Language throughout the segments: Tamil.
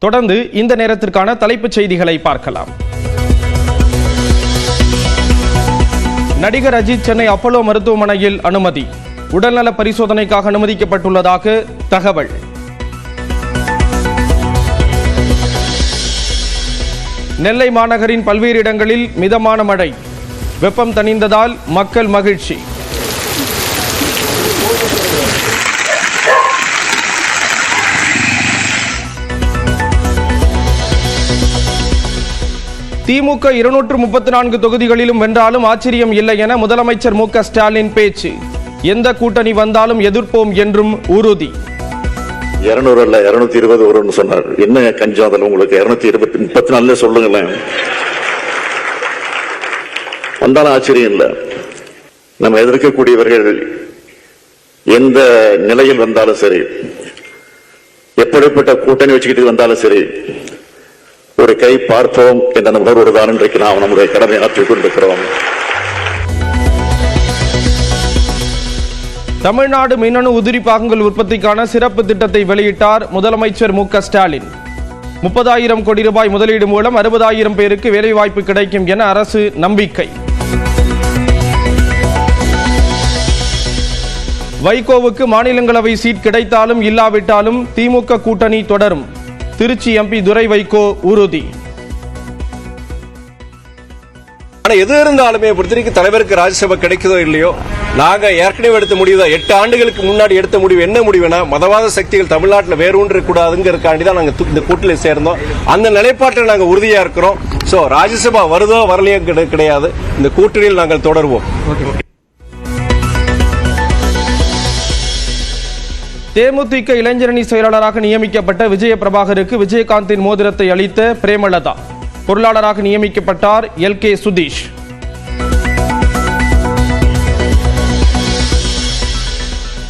தொடர்ந்து இந்த நேரத்திற்கான தலைப்புச் செய்திகளை பார்க்கலாம். நடிகர் அஜித் சென்னை அப்போலோ மருத்துவமனையில் அனுமதி. உடல்நல பரிசோதனைக்காக அனுமதிக்கப்பட்டுள்ளதாக தகவல். நெல்லை மாநகரின் பல்வேறு இடங்களில் மிதமான மழை. வெப்பம் தணிந்ததால் மக்கள் மகிழ்ச்சி. திமுக 234 தொகுதிகளிலும் வென்றாலும் ஆச்சரியம் இல்லை என முதலமைச்சர் மு க ஸ்டாலின் பேச்சு. எந்த கூட்டணி வந்தாலும் எதிர்ப்போம் என்றும் உறுதி. 200 அல்ல 220 வரும்னு சொன்னார். என்ன கஞ்சம் அதில் உங்களுக்கு 234 சொல்லுங்களேன். வந்தாலும் ஆச்சரியம் இல்லை. நம்ம எதிர்க்கக்கூடியவர்கள் எந்த நிலையில் வந்தாலும் சரி, எப்படிப்பட்ட கூட்டணி வச்சுக்கிட்டு வந்தாலும் சரி, ஒரு கை பார்ப்போம் என்ற உணர்வோடு தான் இன்றைக்கு நாம் நம்முடைய கடமை ஆற்றிக் கொண்டிருக்கிறோம். தமிழ்நாடு மின்னணு உதிரி பாகங்கள் உற்பத்திக்கான சிறப்பு திட்டத்தை வெளியிட்டார் முதலமைச்சர் மு க ஸ்டாலின். 30,000 கோடி ரூபாய் முதலீடு மூலம் 60,000 பேருக்கு வேலைவாய்ப்பு கிடைக்கும் என அரசு நம்பிக்கை. வைகோவுக்கு மாநிலங்களவை சீட் கிடைத்தாலும் இல்லாவிட்டாலும் திமுக கூட்டணி தொடரும். திருச்சி எம்பி துரை வைகோ உறுதி. எது இருந்தாலுமே பொறுத்தவரைக்கும் தலைவருக்கு ராஜ்யசபா கிடைக்குதோ இல்லையோ, நாங்க ஏற்கனவே எடுத்த முடிவு தான். 8 ஆண்டுகளுக்கு முன்னாடி எடுத்த முடிவு என்ன முடிவுனா, மதவாத சக்திகள் தமிழ்நாட்டில் வேரூன்ற கூடாதுங்கிறதுக்காண்டி தான் நாங்க இந்த கூட்டணியில் சேர்ந்தோம். அந்த நிலைப்பாட்டில் நாங்க உறுதியா இருக்கிறோம். சோ ராஜ்யசபா வருதோ வரலையோ கிடையாது, இந்த கூட்டணியில் நாங்கள் தொடர்வோம். தேமுதிக இளைஞரணி செயலாளராக நியமிக்கப்பட்ட விஜய பிரபாகருக்கு விஜயகாந்தின் மோதிரத்தை அளித்த பிரேமலதா. பொருளாளராக நியமிக்கப்பட்டார் எல்.கே. சுதீஷ்.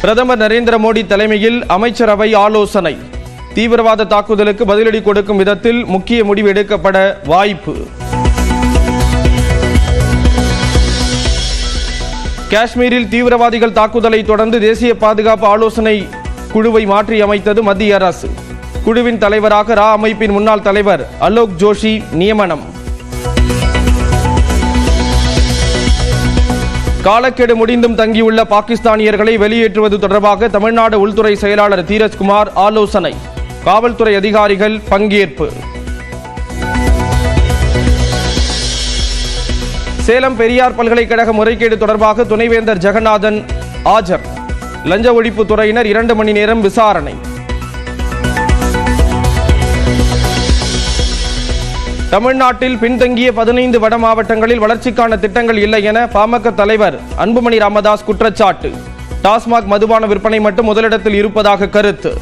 பிரதமர் நரேந்திர மோடி தலைமையில் அமைச்சரவை ஆலோசனை. தீவிரவாத தாக்குதலுக்கு பதிலடி கொடுக்கும் விதத்தில் முக்கிய முடிவு எடுக்கப்பட வாய்ப்பு. காஷ்மீரில் தீவிரவாதிகள் தாக்குதலை தொடர்ந்து தேசிய பாதுகாப்பு ஆலோசனை குழுவை மாற்றி அமைத்தது மத்திய அரசு. குழுவின் தலைவராக ரா அமைப்பின் முன்னாள் தலைவர் அலோக் ஜோஷி நியமனம். காலக்கெடு முடிந்தும் தங்கியுள்ள பாகிஸ்தானியர்களை வெளியேற்றுவது தொடர்பாக தமிழ்நாடு உள்துறை செயலாளர் தீரஜ்குமார் ஆலோசனை. காவல்துறை அதிகாரிகள் பங்கேற்பு. சேலம் பெரியார் பல்கலைக்கழக முறைகேடு தொடர்பாக துணைவேந்தர் ஜெகநாதன் ஆஜர். லஞ்ச ஒழிப்பு துறையினர் 2 மணி நேரம் விசாரணை. தமிழ்நாட்டில் பின்தங்கிய 15 வட மாவட்டங்களில் வளர்ச்சிக்கான திட்டங்கள் இல்லை என பாமக தலைவர் அன்புமணி ராமதாஸ் குற்றச்சாட்டு. டாஸ்மாக் மதுபான விற்பனை மட்டும் முதலிடத்தில் இருப்பதாக கருத்து.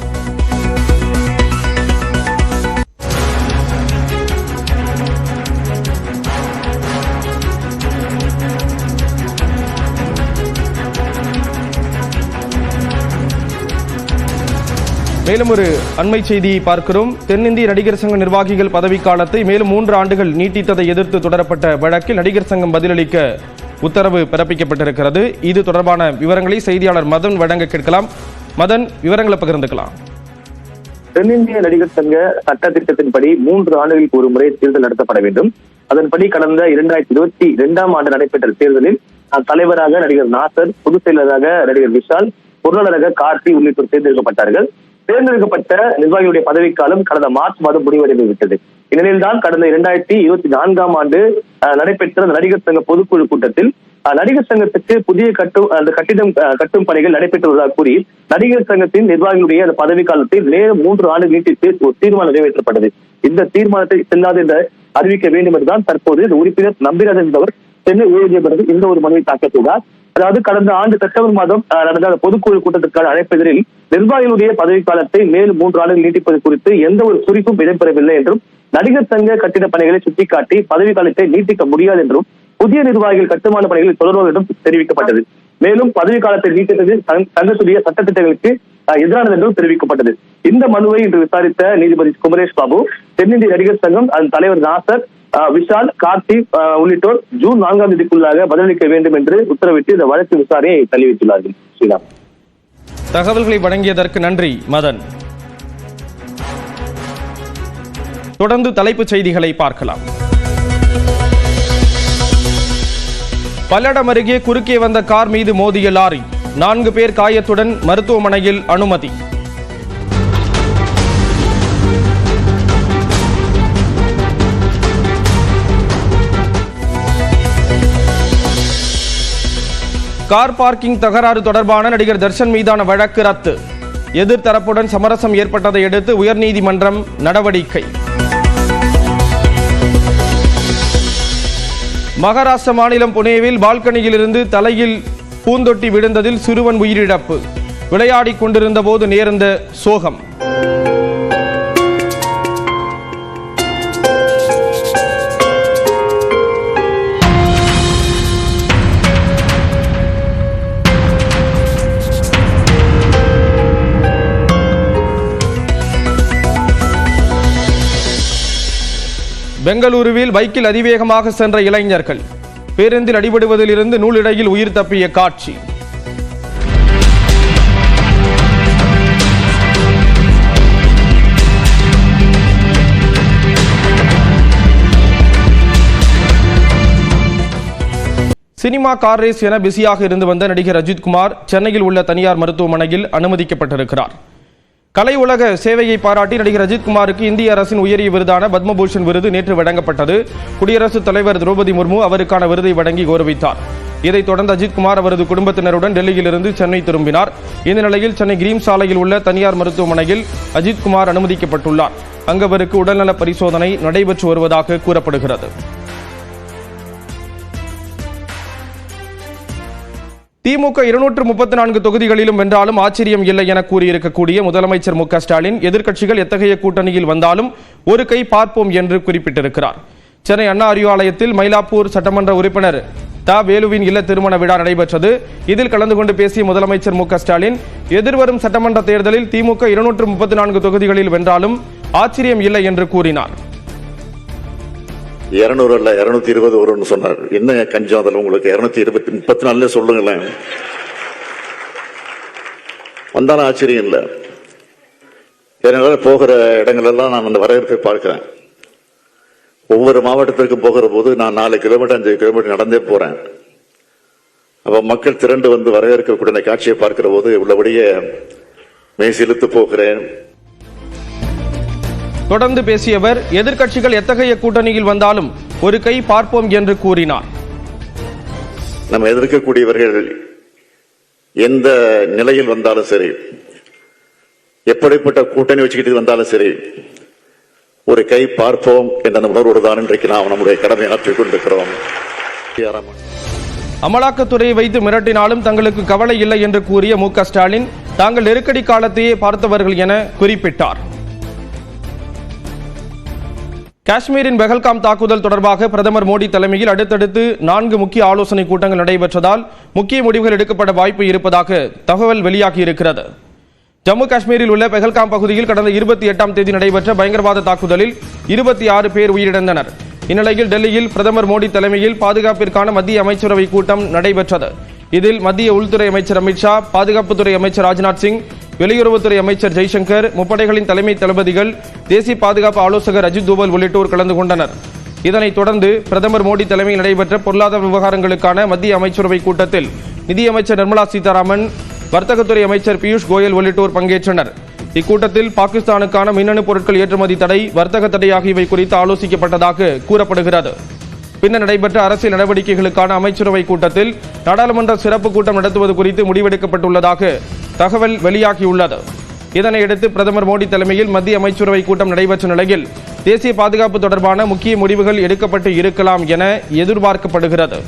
மேலும் ஒரு அண்மை செய்தியை பார்க்கிறோம். தென்னிந்திய நடிகர் சங்க நிர்வாகிகள் பதவிக்காலத்தை மேலும் 3 ஆண்டுகள் நீட்டித்ததை எதிர்த்து தொடரப்பட்ட வழக்கில் நடிகர் சங்கம் பதிலளிக்க உத்தரவு பிறப்பிக்கப்பட்டிருக்கிறது. இது தொடர்பான விவரங்களை செய்தியாளர் மதன் வழங்க கேட்கலாம். மதன், விவரங்களை பகிர்ந்துக்கலாம். தென்னிந்திய நடிகர் சங்க சட்ட திட்டத்தின்படி 3 ஆண்டுகளுக்கு ஒரு முறை தேர்தல் நடத்தப்பட வேண்டும். அதன்படி கடந்த 2022ஆம் ஆண்டு நடைபெற்ற தேர்தலில் தலைவராக நடிகர் நாசர், பொதுச் செயலராக நடிகர் விஷால், பொருளாளராக கார்த்தி உள்ளிட்டோர் தேர்ந்தெடுக்கப்பட்டார்கள். தேர்ந்தெடுக்கப்பட்ட நிர்வாகிகளுடைய பதவிக்காலம் கடந்த மார்ச் மாதம் முடிவடைந்து விட்டது. இந்நிலையில்தான் கடந்த 2024ஆம் ஆண்டு நடைபெற்ற நடிகர் சங்க பொதுக்குழு கூட்டத்தில் நடிகர் சங்கத்துக்கு புதிய கட்டிடம் கட்டும் பணிகள் நடைபெற்று வருவதாக கூறி நடிகர் சங்கத்தின் நிர்வாகிகளுடைய அந்த பதவி காலத்தை மேலும் 3 ஆண்டு நீட்டித்து ஒரு தீர்மானம் நிறைவேற்றப்பட்டது. இந்த தீர்மானத்தை செல்லாது என்று அறிவிக்க வேண்டும் என்றுதான் தற்போது இந்த உறுப்பினர் நம்பிராஜன் என்பவர் சென்னை உயர்நீதிமன்றத்தில் இந்த ஒரு மனுவை தாக்கல். அதாவது கடந்த ஆண்டு செப்டம்பர் மாதம் நடந்த பொதுக்குழு கூட்டத்திற்கான அழைப்பதில் நிர்வாகிகளுடைய பதவிக்காலத்தை மேலும் 3 ஆண்டுகள் நீட்டிப்பது குறித்து எந்த ஒரு குறிப்பும் இடம்பெறவில்லை என்றும், நடிகர் சங்க கட்டிட பணிகளை சுட்டிக்காட்டி பதவிக்காலத்தை நீட்டிக்க முடியாது என்றும், புதிய நிர்வாகிகள் கட்டுமான பணிகளில் தொடர்வோம் என்றும் தெரிவிக்கப்பட்டது. மேலும் பதவிக்காலத்தை நீட்டித்தது சங்கத்துடைய சட்டத்திட்டங்களுக்கு எதிரானது என்றும் தெரிவிக்கப்பட்டது. இந்த மனுவை இன்று விசாரித்த நீதிபதி குமரேஷ் பாபு, தென்னிந்திய நடிகர் சங்கம் அதன் தலைவர் நாசர், விஷால், கார்த்தி உள்ளிட்டோர் ஜூன் 4ஆம் தேதிக்குள்ளாக பதிலளிக்க வேண்டும் என்று உத்தரவிட்டு இந்த வழக்கு விசாரணையை தள்ளி வைத்துள்ளார்கள். ஸ்ரீராம், தகவல்களை வழங்கியதற்கு நன்றி மதன். தொடர்ந்து தலைப்புச் செய்திகளை பார்க்கலாம். பல்லடம் அருகே குறுக்கே வந்த கார் மீது மோதிய லாரி, 4 பேர் காயத்துடன் மருத்துவமனையில் அனுமதி. கார் பார்க்கிங் தகராறு தொடர்பான நடிகர் தர்ஷன் மீதான வழக்கு ரத்து. எதிர்த்தரப்புடன் சமரசம் ஏற்பட்டதை அடுத்து உயர்நீதிமன்றம் நடவடிக்கை. மகாராஷ்டிர மாநிலம் புனேவில் பால்கனியில் இருந்து தலையில் பூந்தொட்டி விழுந்ததில் சிறுவன் உயிரிழப்பு. விளையாடிக் கொண்டிருந்த போது நேர்ந்த சோகம். பெங்களூருவில் பைக்கில் அதிவேகமாக சென்ற இளைஞர்கள் பேருந்தில் அடிபடுவதில் இருந்து நூலிழையில் உயிர் தப்பிய காட்சி. சினிமா கார் ரேஸ் என பிஸியாக இருந்து வந்த நடிகர் அஜித்குமார் சென்னையில் உள்ள தனியார் மருத்துவமனையில் அனுமதிக்கப்பட்டிருக்கிறார். கலை உலக சேவையை பாராட்டி நடிகர் அஜித்குமாருக்கு இந்திய அரசின் உயரிய விருதான பத்மபூஷன் விருது நேற்று வழங்கப்பட்டது. குடியரசுத் தலைவர் திரௌபதி முர்மு அவருக்கான விருதை வழங்கி கௌரவித்தார். இதைத் தொடர்ந்து அஜித்குமார் அவரது குடும்பத்தினருடன் டெல்லியிலிருந்து சென்னை திரும்பினார். இந்த நிலையில் சென்னை கிரீம் சாலையில் உள்ள தனியார் மருத்துவமனையில் அஜித்குமார் அனுமதிக்கப்பட்டுள்ளார். அங்கு அவருக்கு உடல்நல பரிசோதனை நடைபெற்று வருவதாக கூறப்படுகிறது. திமுக 234 தொகுதிகளிலும் வென்றாலும் ஆச்சரியம் இல்லை என கூறியிருக்கக்கூடிய முதலமைச்சர் மு க ஸ்டாலின் எதிர்க்கட்சிகள் எத்தகைய கூட்டணியில் வந்தாலும் ஒரு கை பார்ப்போம் என்று குறிப்பிட்டிருக்கிறார். சென்னை அண்ணா அறிவாலயத்தில் மயிலாப்பூர் சட்டமன்ற உறுப்பினர் த வேலுவின் இல்ல திருமண விழா நடைபெற்றது. இதில் கலந்து கொண்டு பேசிய முதலமைச்சர் மு க ஸ்டாலின் எதிர்வரும் சட்டமன்ற தேர்தலில் திமுக 234 தொகுதிகளில் வென்றாலும் ஆச்சரியம் இல்லை என்று கூறினார். 200 அல்ல 220 வரும்னு சொன்னார். என்ன கஞ்சம் அதில் உங்களுக்கு 234 சொல்லுங்களேன். வந்தாலும் ஆச்சரியம் இல்லை. இதனால போகிற இடங்கள் எல்லாம் நான் அந்த வரவேற்பை பார்க்கிறேன். ஒவ்வொரு மாவட்டத்திற்கும் போகிற போது நான் 4 கிலோமீட்டர் 5 கிலோமீட்டர் நடந்தே போறேன். அப்ப மக்கள் திரண்டு வந்து வரவேற்கக்கூடிய காட்சியை பார்க்கிற போது உள்ளபடியே மேசிலுத்து போகிறேன். தொடர்ந்து பேசிய அவர் எதிர்க்கட்சிகள் எத்தகைய கூட்டணியில் வந்தாலும் ஒரு கை பார்ப்போம் என்று கூறினார். நம்ம எதிர்க்கக்கூடியவர்கள் எந்த நிலையில் வந்தாலும் சரி, எப்படிப்பட்ட கூட்டணி வச்சுக்கிட்டு வந்தாலும் சரி, ஒரு கை பார்ப்போம் என்ற உணர்வோடு தான் இன்றைக்கு நாம் நம்முடைய கடமை ஆற்றிக் கொண்டிருக்கிறோம். அமலாக்கத்துறையை வைத்து மிரட்டினாலும் தங்களுக்கு கவலை இல்லை என்று கூறிய மு க ஸ்டாலின் தாங்கள் நெருக்கடி காலத்தையே பார்த்தவர்கள் என குறிப்பிட்டார். காஷ்மீரின் பெஹல்காம் தாக்குதல் தொடர்பாக பிரதமர் மோடி தலைமையில் அடுத்தடுத்து 4 முக்கிய ஆலோசனை கூட்டங்கள் நடைபெற்றதால் முக்கிய முடிவுகள் எடுக்கப்பட வாய்ப்பு இருப்பதாக தகவல் வெளியாகியிருக்கிறது. ஜம்மு காஷ்மீரில் உள்ள பெஹல்காம் பகுதியில் கடந்த 28ஆம் தேதி நடைபெற்ற பயங்கரவாத தாக்குதலில் 26 பேர் உயிரிழந்தனர். இந்நிலையில் டெல்லியில் பிரதமர் மோடி தலைமையில் பாதுகாப்பிற்கான மத்திய அமைச்சரவை கூட்டம் நடைபெற்றது. இதில் மத்திய உள்துறை அமைச்சர் அமித்ஷா, பாதுகாப்புத்துறை அமைச்சர் ராஜ்நாத் சிங், வெளியுறவுத்துறை அமைச்சர் ஜெய்சங்கர், முப்படைகளின் தலைமை தளபதிகள், தேசிய பாதுகாப்பு ஆலோசகர் அஜித் தோவல் உள்ளிட்டோர் கலந்து கொண்டனர். இதனைத் தொடர்ந்து பிரதமர் மோடி தலைமையில் நடைபெற்ற பொருளாதார விவகாரங்களுக்கான மத்திய அமைச்சரவை கூட்டத்தில் நிதியமைச்சர் நிர்மலா சீதாராமன், வர்த்தகத்துறை அமைச்சர் பியூஷ் கோயல் உள்ளிட்டோர் பங்கேற்றனர். இக்கூட்டத்தில் பாகிஸ்தானுக்கான மின்னணு பொருட்கள் ஏற்றுமதி தடை, வர்த்தக தடை ஆகியவை குறித்து ஆலோசிக்கப்பட்டதாக கூறப்படுகிறது. பின்னர் நடைபெற்ற அரசியல் நடவடிக்கைகளுக்கான அமைச்சரவை கூட்டத்தில் நாடாளுமன்ற சிறப்பு கூட்டம் நடத்துவது குறித்து முடிவெடுக்கப்பட்டுள்ளதாக தகவல் வெளியாகியுள்ளது. இதனையடுத்து பிரதமர் மோடி தலைமையில் மத்திய அமைச்சரவை கூட்டம் நடைபெற்ற நிலையில் தேசிய பாதுகாப்பு தொடர்பான முக்கிய முடிவுகள் எடுக்கப்பட்டு இருக்கலாம் என எதிர்பார்க்கப்படுகிறது.